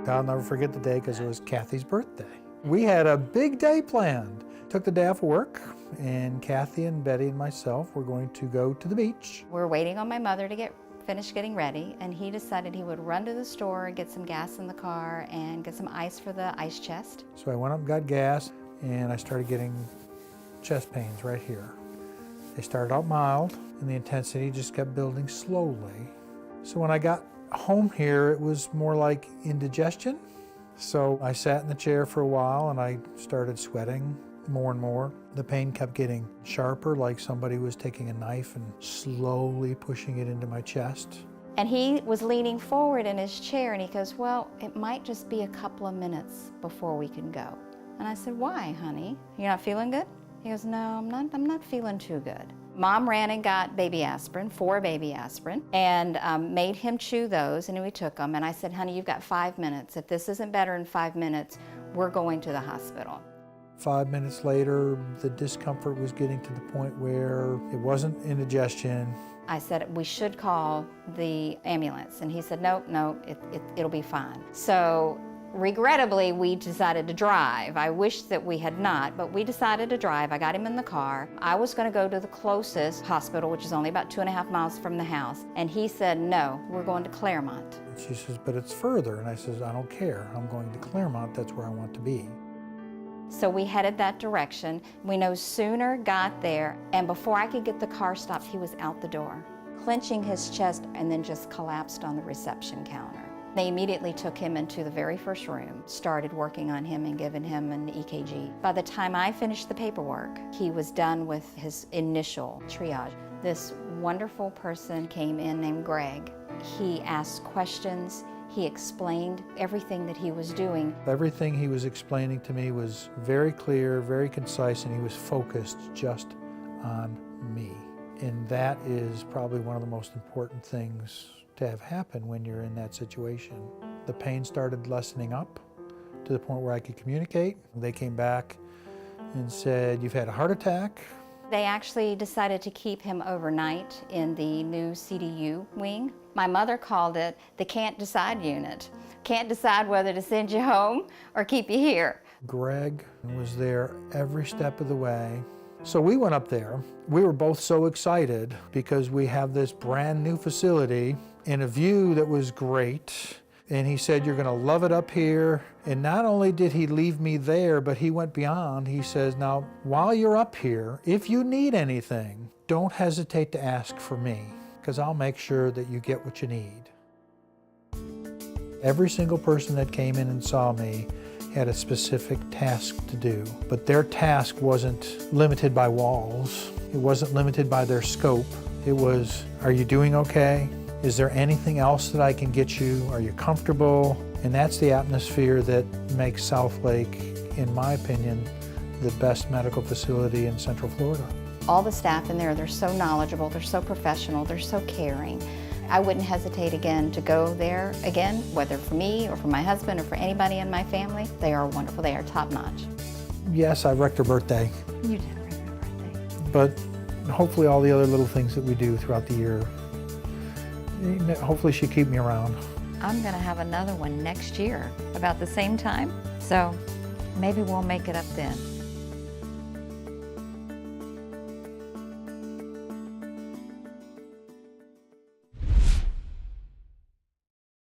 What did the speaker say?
I'll never forget the day because it was Kathy's birthday. We had a big day planned. Took the day off of work, and Kathy and Betty and myself were going to go to the beach. We're waiting on my mother to finish getting ready, and he decided he would run to the store and get some gas in the car and get some ice for the ice chest. So I went up and got gas, and I started getting chest pains right here. They started out mild, and the intensity just kept building slowly. So when I got home here, it was more like indigestion. So I sat in the chair for a while, and I started sweating more and more. The pain kept getting sharper, like somebody was taking a knife and slowly pushing it into my chest. And he was leaning forward in his chair, and he goes, well, it might just be a couple of minutes before we can go. And I said, why, honey? You're not feeling good? He goes, no, I'm not feeling too good. Mom ran and got baby aspirin, 4 baby aspirin, and made him chew those, and we took them. And I said, honey, you've got 5 minutes. If this isn't better in 5 minutes, we're going to the hospital. 5 minutes later, the discomfort was getting to the point where it wasn't indigestion. I said, we should call the ambulance. And he said, no, it'll be fine. So regrettably, we decided to drive. I wish that we had not, but we decided to drive. I got him in the car. I was going to go to the closest hospital, which is only about 2.5 miles from the house. And he said, no, we're going to Claremont. And she says, but it's further. And I says, I don't care. I'm going to Claremont. That's where I want to be. So we headed that direction. We no sooner got there, and before I could get the car stopped, he was out the door, clenching his chest, and then just collapsed on the reception counter. They immediately took him into the very first room, started working on him and giving him an EKG. By the time I finished the paperwork, he was done with his initial triage. This wonderful person came in named Greg. He asked questions. He explained everything that he was doing. Everything he was explaining to me was very clear, very concise, and he was focused just on me. And that is probably one of the most important things to have happen when you're in that situation. The pain started lessening up to the point where I could communicate. They came back and said, you've had a heart attack. They actually decided to keep him overnight in the new CDU wing. My mother called it the can't decide unit. Can't decide whether to send you home or keep you here. Greg was there every step of the way. So we went up there. We were both so excited because we have this brand new facility and a view that was great. And he said, you're gonna love it up here. And not only did he leave me there, but he went beyond. He says, now, while you're up here, if you need anything, don't hesitate to ask for me, because I'll make sure that you get what you need. Every single person that came in and saw me had a specific task to do, but their task wasn't limited by walls. It wasn't limited by their scope. It was, are you doing okay? Is there anything else that I can get you? Are you comfortable? And that's the atmosphere that makes Southlake, in my opinion, the best medical facility in Central Florida. All the staff in there, they're so knowledgeable, they're so professional, they're so caring. I wouldn't hesitate again to go there again, whether for me or for my husband or for anybody in my family. They are wonderful, they are top-notch. Yes, I wrecked her birthday. You did wreck my birthday. But hopefully all the other little things that we do throughout the year, hopefully she'll keep me around. I'm gonna have another one next year, about the same time. So maybe we'll make it up then.